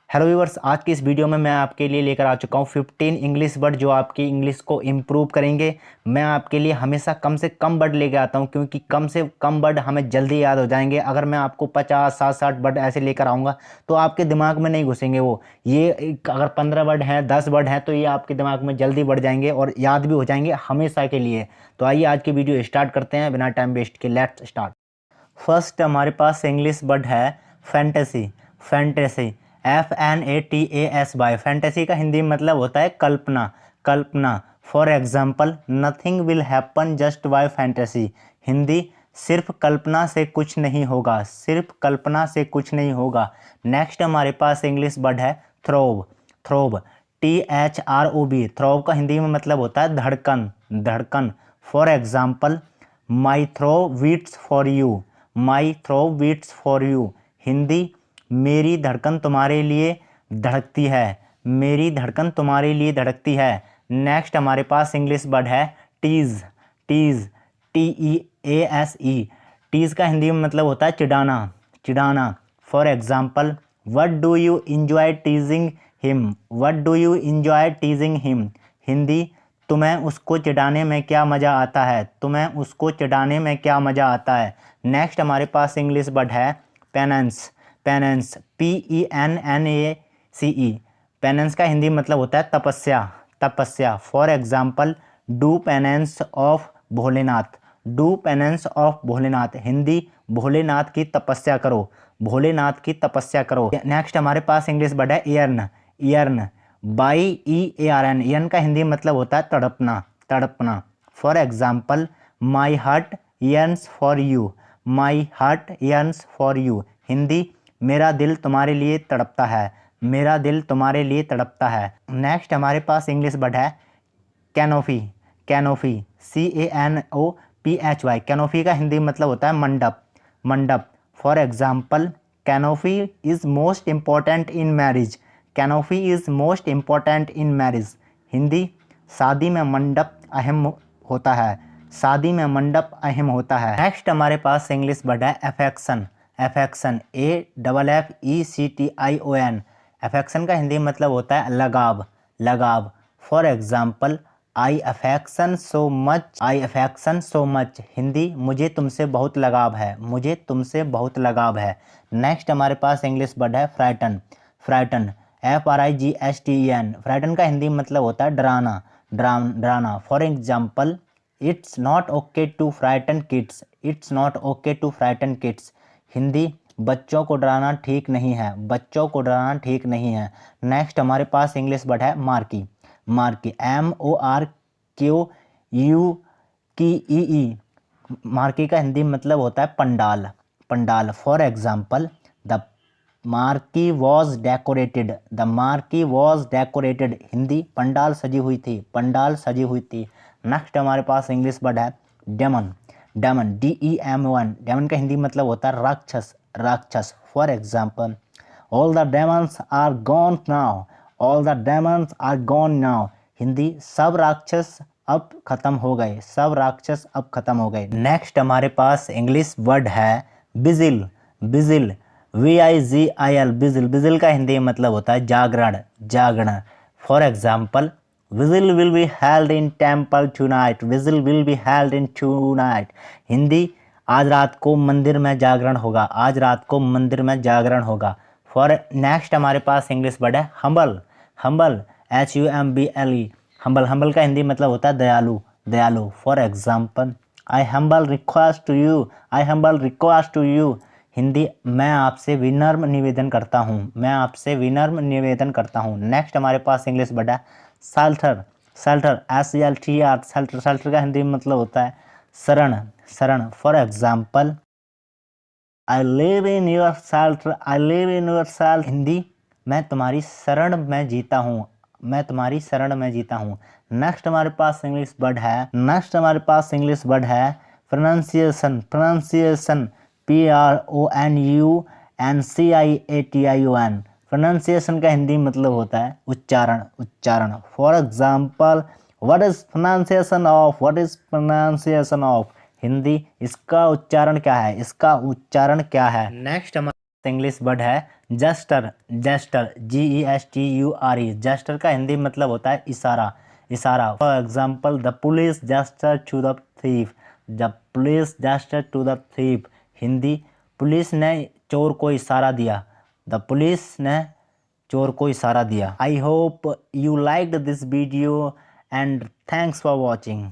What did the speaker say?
Hello viewers, आज की इस वीडियो में मैं आपके लिए लेकर आ चुका हूँ 15 इंग्लिश वर्ड जो आपकी इंग्लिश को इम्प्रूव करेंगे। मैं आपके लिए हमेशा कम से कम वर्ड लेके आता हूँ क्योंकि कम से कम वर्ड हमें जल्दी याद हो जाएंगे। अगर मैं आपको 50 60 वर्ड ऐसे लेकर आऊँगा तो आपके दिमाग में नहीं घुसेंगे वो। अगर 15 वर्ड हैं, 10 वर्ड हैं तो ये आपके दिमाग में जल्दी बढ़ जाएंगे और याद भी हो जाएंगे हमेशा के लिए। तो आइए आज की वीडियो स्टार्ट करते हैं बिना टाइम वेस्ट के। Let's start. फर्स्ट हमारे पास इंग्लिश वर्ड है फैंटेसी। Fantasy FANTASY। फैंटेसी का हिंदी में मतलब होता है कल्पना। कल्पना। For example, nothing will happen just by fantasy. Hindi, सिर्फ कल्पना से कुछ नहीं होगा। सिर्फ कल्पना से कुछ नहीं होगा। नेक्स्ट हमारे पास इंग्लिश वर्ड है थ्रोब। थ्रोब THROB। थ्रोब का हिंदी में मतलब होता है धड़कन। धड़कन। For example, my throw beats for you. My throw beats for you. Hindi, मेरी धड़कन तुम्हारे लिए धड़कती है। मेरी धड़कन तुम्हारे लिए धड़कती है। नेक्स्ट हमारे पास इंग्लिश वर्ड है टीज। Tease TEASE। टीज का हिंदी में मतलब होता है चिढ़ाना। चिढ़ाना। For example, what do you enjoy teasing him. What do you enjoy teasing him. Hindi, तुम्हें उसको चिढ़ाने में क्या मज़ा आता है। तुम्हें उसको चिढ़ाने में क्या मज़ा आता है। नेक्स्ट हमारे पास इंग्लिश वर्ड है पेनेंस। Penance PENNACE। पेनेंस का हिंदी मतलब होता है तपस्या। तपस्या। For example, do penance of Bholenath. Do penance of Bholenath. Hindi, Bholenath की तपस्या करो। भोलेनाथ की तपस्या करो। नेक्स्ट हमारे पास इंग्लिश वर्ड है ईयर्न। Yearn YEARN। ईयर्न का हिंदी मतलब होता है तड़पना। तड़पना। For example, my heart yearns for you. My heart yearns for you. Hindi, मेरा दिल तुम्हारे लिए तड़पता है। मेरा दिल तुम्हारे लिए तड़पता है। नेक्स्ट हमारे पास इंग्लिश वर्ड है कैनोपी। Canopy CANOPHY। कैनोपी का हिंदी मतलब होता है मंडप। मंडप। For example, canopy is most important in marriage. Canopy is most important in marriage. Hindi, शादी में मंडप अहम होता है। शादी में मंडप अहम होता है। नेक्स्ट हमारे पास इंग्लिश वर्ड है अफेक्शन। Affection AFFECTION। अफेक्शन का हिंदी मतलब होता है लगाव। लगाव। For example, I affection so much. I affection so much. Hindi, मुझे तुमसे बहुत लगाव है। मुझे तुमसे बहुत लगाव है। नेक्स्ट हमारे पास इंग्लिश वर्ड है फ्राइटन। Frighten FRIGSTEN। फ्राइटन का हिंदी मतलब होता है डराना। डराना। For example, it's not okay to frighten kids. It's not okay to frighten kids. Hindi, बच्चों को डराना ठीक नहीं है। बच्चों को डराना ठीक नहीं है। नेक्स्ट हमारे पास इंग्लिश वर्ड है मार्की। Marquee MORQUEE। मार्की का हिंदी मतलब होता है pandal. Pandal. For example, the marquee was decorated. The marquee was decorated. Hindi, pandal सजी हुई थी। पंडाल सजी हुई थी। नेक्स्ट हमारे पास इंग्लिश वर्ड है डेमन। Demon DEMON। डेमन का हिंदी मतलब होता है राक्षस। राक्षस। For example, all the demons are gone now. All the demons are gone now. Hindi, सब राक्षस अब खत्म हो गए। सब राक्षस अब खत्म हो गए। नेक्स्ट हमारे पास इंग्लिश वर्ड है बिजिल। बिजिल VIGIL। बिजिल। बिजिल का हिंदी मतलब होता है जागरण। जागरण। For example, vigil will be held in temple tonight. Vigil will be held in tonight. Hindi, आज रात को मंदिर में जागरण होगा। आज रात को मंदिर में जागरण होगा। फॉर नेक्स्ट हमारे पास इंग्लिश वर्ड है humble. Humble HUMBLE। Humble. Humble का हिंदी मतलब होता है दयालु। दयालु। For example, I humble request to you. I humble request to you. Hindi, मैं आपसे विनम्र निवेदन करता हूँ। मैं आपसे विनम्र निवेदन करता हूँ। नेक्स्ट हमारे पास इंग्लिश वर्ड है shelter. Shelter SELTR। Shelter. Shelter का हिंदी में मतलब होता है शरण। शरण। For example, I live in your shelter. I live in your shelter. Hindi, मैं तुम्हारी शरण में जीता हूँ। मैं तुम्हारी शरण में जीता हूँ। नेक्स्ट हमारे पास इंग्लिश वर्ड है प्रोनाउंसिएशन। Pronunciation PRONUNCIATION। प्रोनाउंसिएशन का हिंदी मतलब होता है उच्चारण। उच्चारण। For example, what is pronunciation of. What is pronunciation of. Hindi, इसका उच्चारण क्या है। इसका उच्चारण क्या है। नेक्स्ट हमारा इंग्लिश वर्ड है जस्टर, जस्टर GESTURE, जस्टर का हिंदी मतलब होता है इशारा, इशारा। For example the police gesture to the thief, the police gesture to the thief, Hindi police ने चोर को इशारा दिया, द पुलिस ने चोर को इशारा दिया। I hope you liked this video and thanks for watching.